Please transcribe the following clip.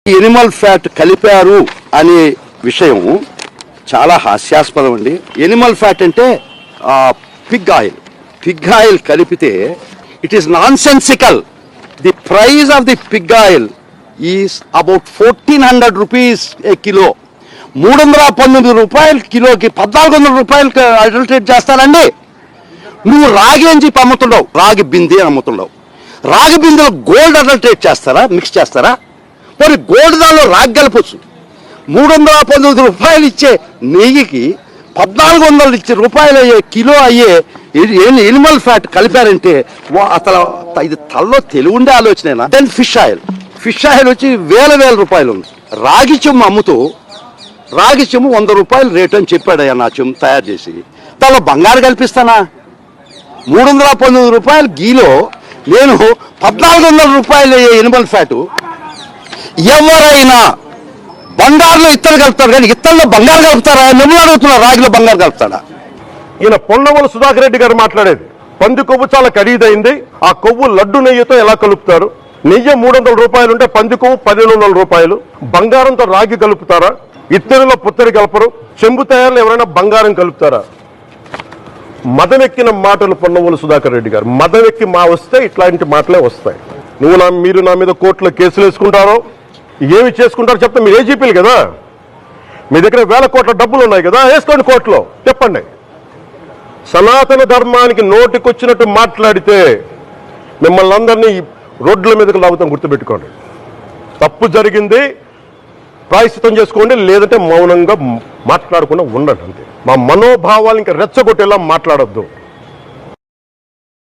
Animal fat కలిపారు అనే విషయం చాలా హాస్యాస్పదం అండి. ఎనిమల్ ఫ్యాట్ అంటే పిగ్ ఆయిల్ కలిపితే it is nonsensical. The price of the pig oil is about 1400 rupees a kilo. 319 రూపాయలు కిలోకి 1400 రూపాయలకి అడల్టరేట్ చేస్తారండి. నువ్వు రాగి అని చెప్పి అమ్ముతుండవు, రాగి బింది అని అమ్ముతుండవు. రాగి బిందెలో గోల్డ్ అడల్టరేట్ చేస్తారా, మిక్స్ చేస్తారా? మరి గోల్డ్ దానిలో రాగి కలపచ్చు. 319 రూపాయలు ఇచ్చే నెయ్యికి 1400 రూపాయలు అయ్యే కిలో అయ్యే ఎనిమల్ ఫ్యాట్ కలిపారంటే అసలు ఇది తల్లో తెలివి ఉండే ఆలోచనేనా? దెన్ ఫిష్ ఆయిల్ వచ్చి వేల రూపాయలు ఉంది. రాగి చెమ్ము అమ్ముతూ రాగి చెమ్ము 100 రూపాయలు రేటు అని చెప్పాడయ్యా నా చెమ్ము తయారు చేసి. దానిలో బంగారు కల్పిస్తానా? 319 రూపాయలు గీలో నేను 1400 రూపాయలు అయ్యే ఎనిమల్ ఫ్యాటు. ఎవరైనా బంగారులో ఇత్తలు కలుపుతారు కానీ ఇత్తల్లో బంగారు కలుపుతారా? నెమ్మలు అడుగుతున్నారు, రాగిలో బంగారు కలుపుతాడా? ఈయన పొన్నవోలు సుధాకర్ రెడ్డి గారు మాట్లాడేది పంది కొవ్వు చాలా ఖరీదైంది, ఆ కొవ్వు లడ్డు నెయ్యితో ఎలా కలుపుతారు? నెయ్యి 300 రూపాయలు ఉంటే పంది కొవ్వు 1500 రూపాయలు. బంగారంతో రాగి కలుపుతారా? ఇత్తడిలో పుత్తడి కలపరు. చెంబు తయారులో ఎవరైనా బంగారం కలుపుతారా? మదమెక్కిన మాటలు పొన్నవోలు సుధాకర్ రెడ్డి గారు. మదమెక్కి వస్తే ఇట్లాంటి మాటలే వస్తాయి. మీరు నా మీద కోర్టులో కేసులు వేసుకుంటారో ఏమి చేసుకుంటారో చెప్తే మీరు ఏజీపీలు కదా, మీ దగ్గర వేల కోట్ల డబ్బులు ఉన్నాయి కదా, వేసుకోండి కోర్టులో, చెప్పండి. సనాతన ధర్మానికి నోటికొచ్చినట్టు మాట్లాడితే మిమ్మల్ని అందరినీ రోడ్ల మీదకి లాగుతాం, గుర్తుపెట్టుకోండి. తప్పు జరిగింది, ప్రాయశ్చితం చేసుకోండి, లేదంటే మౌనంగా మాట్లాడకుండా ఉండండి అంతే. మా మనోభావాలు ఇంకా రెచ్చగొట్టేలా మాట్లాడొద్దు.